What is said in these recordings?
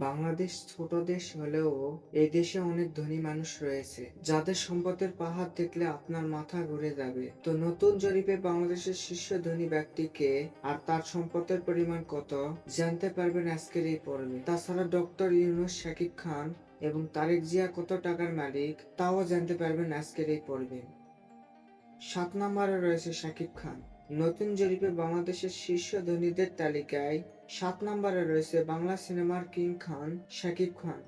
বাংলাদেশ ছোট দেশ হলেও এই দেশে অনেক ধনী মানুষ রয়েছে যাদের সম্পদের পাহাড় দেখলে আপনার মাথা ঘুরে যাবে। তো নতুন জরিপে বাংলাদেশের শীর্ষ ধনী ব্যক্তি কে আর তার সম্পদের পরিমাণ কত জানতে পারবেন আজকের এই পর্বে। তাছাড়া ডক্টর ইউনূস, শাকিব খান এবং তারেক জিয়া কত টাকার মালিক তাও জানতে পারবেন আজকের এই পর্বে। ৭ নম্বরে রয়েছে শাকিব খান। নতুন জরিপে বাংলাদেশের শীর্ষ ধনীদের তালিকায় ৭ নম্বরে রয়েছে বাংলা সিনেমার কিং খান শাকিব খান।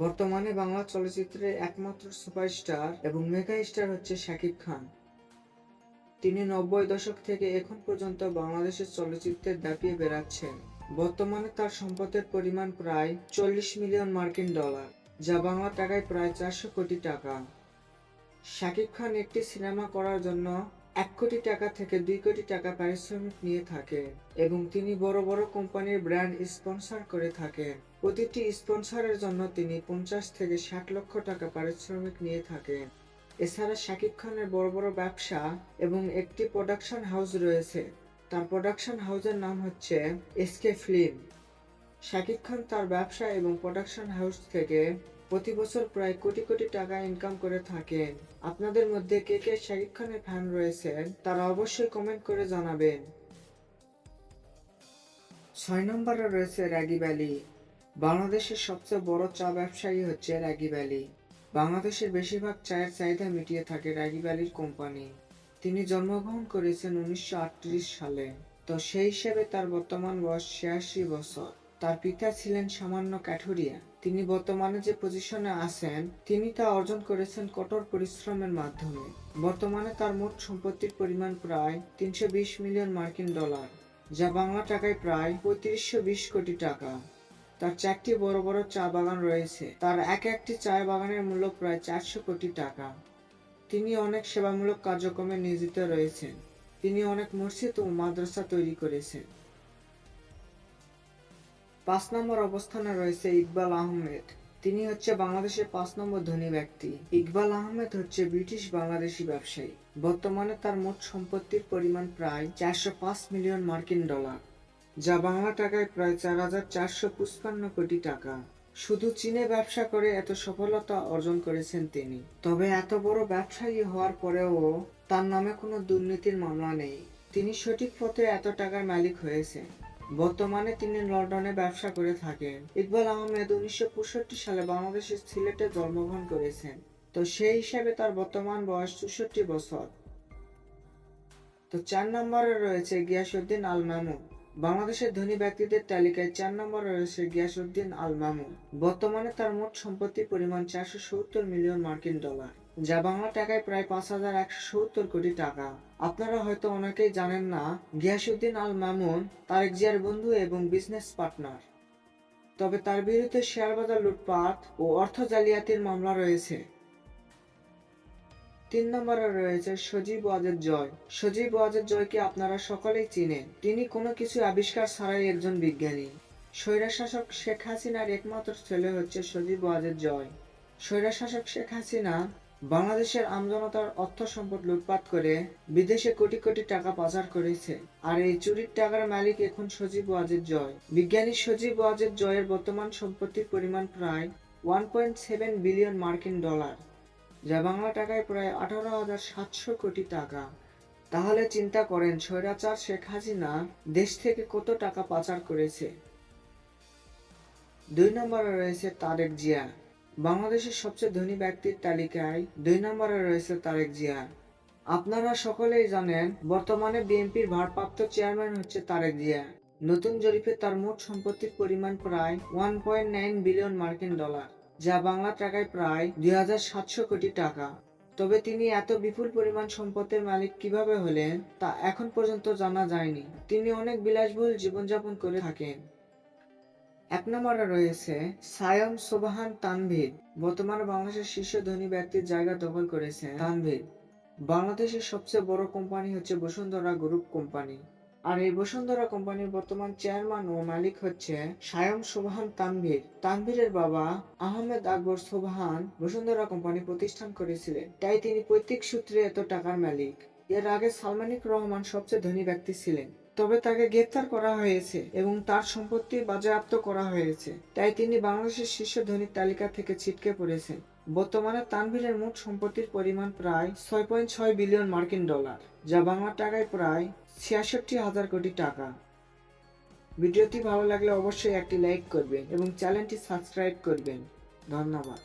বর্তমানে বাংলা চলচ্চিত্রের একমাত্র সুপারস্টার এবং মেগা স্টার হচ্ছে শাকিব খান। তিনি ৯০ দশক থেকে এখন পর্যন্ত বাংলাদেশের চলচ্চিত্রে দাপিয়ে বেড়াচ্ছেন। বর্তমানে তার সম্পদের পরিমাণ প্রায় ৪০ মিলিয়ন মার্কিন ডলার, যা বাংলা টাকায় প্রায় ৪০০ কোটি টাকা। শাকিব খান একটি সিনেমা করার জন্য ১ কোটি টাকা থেকে ২ কোটি টাকা পারিশ্রমিক নিয়ে থাকেন এবং তিনি বড় বড় কোম্পানির ব্র্যান্ড স্পন্সর করে থাকেন। প্রতিটি স্পন্সরের জন্য তিনি ৫০ থেকে ৬০ লক্ষ টাকা পারিশ্রমিক নিয়ে থাকেন। এছাড়া শাকিব খানের বড় বড় ব্যবসা এবং একটি প্রোডাকশন হাউস রয়েছে। তার প্রোডাকশন হাউসের নাম হচ্ছে এসকে ফিল্ম। শাকিব খান তার ব্যবসা এবং প্রোডাকশন হাউস থেকে প্রতি বছর প্রায় কোটি কোটি টাকা ইনকাম করে থাকেন। আপনাদের মধ্যে কে কে শাকিব খানের ফ্যান রয়েছেন তারা অবশ্যই কমেন্ট করে জানাবেন। ৬ নম্বরে রয়েছে রাগিব আলী। বাংলাদেশের সবচেয়ে বড় চা ব্যবসায়ী হচ্ছে রাগিব আলী। বাংলাদেশের বেশিরভাগ চায়ের চাহিদা মিটিয়ে থাকে রাগিব আলীর কোম্পানি। তিনি জন্মগ্রহণ করেছেন ১৯৩৮ সালে। তো সেই হিসেবে তার বর্তমান বয়স ৮৬ বছর। তার পিতা ছিলেন সামান্য কাঠুরিয়া। তিনি বর্তমানে যে পজিশনে আছেন তিনি তা অর্জন করেছেন কঠোর পরিশ্রমের মাধ্যমে। বর্তমানে তার মোট সম্পত্তির পরিমাণ প্রায় ৩২০ মিলিয়ন মার্কিন ডলার, যা বাংলা টাকায় প্রায় ৩৫২০ কোটি টাকা। তার ৪টি বড় বড় চা বাগান রয়েছে। তার একটি চা বাগানের মূল্য প্রায় ৪০০ কোটি টাকা। তিনি অনেক সেবামূলক কার্যক্রমে নিয়োজিত রয়েছেন। তিনি অনেক মসজিদ ও মাদ্রাসা তৈরি করেছেন। ৫ নম্বর অবস্থানে রয়েছে ইকবাল আহমেদ। তিনি হচ্ছে বাংলাদেশের ৫ নম্বর ধনী ব্যক্তি। ইকবাল আহমেদ হচ্ছে ব্রিটিশ বাংলাদেশি ব্যবসায়ী। বর্তমানে তার মোট সম্পত্তির পরিমাণ প্রায় ৪০৫ মিলিয়ন মার্কিন ডলার, যা বাংলা টাকায় প্রায় ৪,৪৫৫ কোটি টাকা। শুধু চীনে ব্যবসা করে এত সফলতা অর্জন করেছেন তিনি। তবে এত বড় ব্যবসায়ী হওয়ার পরেও তার নামে কোনো দুর্নীতির মামলা নেই। তিনি সঠিক পথে এত টাকার মালিক হয়েছেন। বর্তমানে তিনি লন্ডনে ব্যবসা করে থাকেন। ইকবাল আহমেদ ১৯৬৫ সালে বাংলাদেশের সিলেটে জন্মগ্রহণ করেছেন। তো সেই হিসাবে তার বর্তমান বয়স ৬৪ বছর। তো ৪ নম্বরে রয়েছে গিয়াসউদ্দিন আল মামুন। বাংলাদেশের ধনী ব্যক্তিদের তালিকায় ৪ নম্বরে রয়েছে গিয়াসউদ্দিন আল মামুন। বর্তমানে তার মোট সম্পত্তির পরিমাণ ৪৭০ মিলিয়ন মার্কিন ডলার, যা বাংলা টাকায় প্রায় ৫,১৭০ কোটি টাকা। আপনারা হয়তো অনেকেই জানেন না, গিয়াসউদ্দিন আল মামুন তারেক জিয়ার বন্ধু এবং বিজনেস পার্টনার। তবে তার বিরুদ্ধে শেয়ার বাজার লুটপাট ও অর্থ জালিয়াতির মামলা রয়েছে। ৩ নম্বরে রয়েছে সজীব ওয়াজেদ জয়। সজীব ওয়াজেদ জয়কে আপনারা সকলেই চিনেন। তিনি কোনো কিছু আবিষ্কার ছাড়াই একজন বিজ্ঞানী। স্বৈরশাসক শেখ হাসিনার একমাত্র ছেলে হচ্ছে সজীব ওয়াজেদ জয়। স্বৈরশাসক শেখ হাসিনা বাংলাদেশের আমজনতার অর্থ সম্পদ লুটপাট করে বিদেশে কোটি কোটি টাকা পাচার করেছে। আর এই চুরির টাকার মালিক এখন সজীব ওয়াজেদ জয়। বিজ্ঞানী সজীব ওয়াজেদ জয়ের বর্তমান সম্পত্তির পরিমাণ প্রায় ১.৭ বিলিয়ন মার্কিন ডলার, যা বাংলা টাকায় প্রায় ১৮,৭০০ কোটি টাকা। তাহলে চিন্তা করেন স্বৈরাচার শেখ হাসিনা দেশ থেকে কত টাকা পাচার করেছে। ২ নম্বরে রয়েছে তারেক জিয়া। বাংলাদেশের সবচেয়ে ধনী ব্যক্তির তালিকায় ২ নম্বরে রয়েছে তারেক জিয়া। আপনারা সকলেই জানেন বর্তমানে বিএনপির ভারপ্রাপ্ত চেয়ারম্যান হচ্ছে তারেক জিয়া। নতুন জরিপে তার মোট সম্পত্তির পরিমাণ প্রায় ১.৯ বিলিয়ন মার্কিন ডলার, যা বাংলা টাকায় প্রায় ২,৭০০ কোটি টাকা। তবে তিনি এত বিপুল পরিমাণ সম্পদের মালিক কিভাবে হলেন তা এখন পর্যন্ত জানা যায়নি। তিনি অনেক বিলাসবহুল জীবনযাপন করে থাকেন। ১ নম্বরে রয়েছে সায়ম সোবহান তানভীর। বর্তমানে বাংলাদেশের শীর্ষ ধনী ব্যক্তির জায়গা দখল করেছে তানভীর। বাংলাদেশের সবচেয়ে বড় কোম্পানি হচ্ছে বসুন্ধরা গ্রুপ কোম্পানি। আর এই বসুন্ধরা কোম্পানির বর্তমান চেয়ারম্যান ও মালিক হচ্ছে সায়ম সোবহান তানভীর। তানভীরের বাবা আহমেদ আকবর সোবহান বসুন্ধরা কোম্পানি প্রতিষ্ঠান করেছিলেন, তাই তিনি পৈতৃক সূত্রে এত টাকার মালিক। এর আগে সালমানিক রহমান সবচেয়ে ধনী ব্যক্তি ছিলেন। তবে তাকে গ্রেপ্তার করা হয়েছে এবং তার সম্পত্তি বাজেয়াপ্ত করা হয়েছে। তাই তিনি বাংলাদেশের শীর্ষ ধনীর তালিকা থেকে ছিটকে পড়েছেন। বর্তমানে তানভীরের মোট সম্পত্তির পরিমাণ প্রায় 6.6 বিলিয়ন মার্কিন ডলার, যা বাংলা টাকায় প্রায় 66,000 কোটি টাকা। ভিডিওটি ভালো লাগলে অবশ্যই একটি লাইক করবেন এবং চ্যানেলটি সাবস্ক্রাইব করবেন। ধন্যবাদ।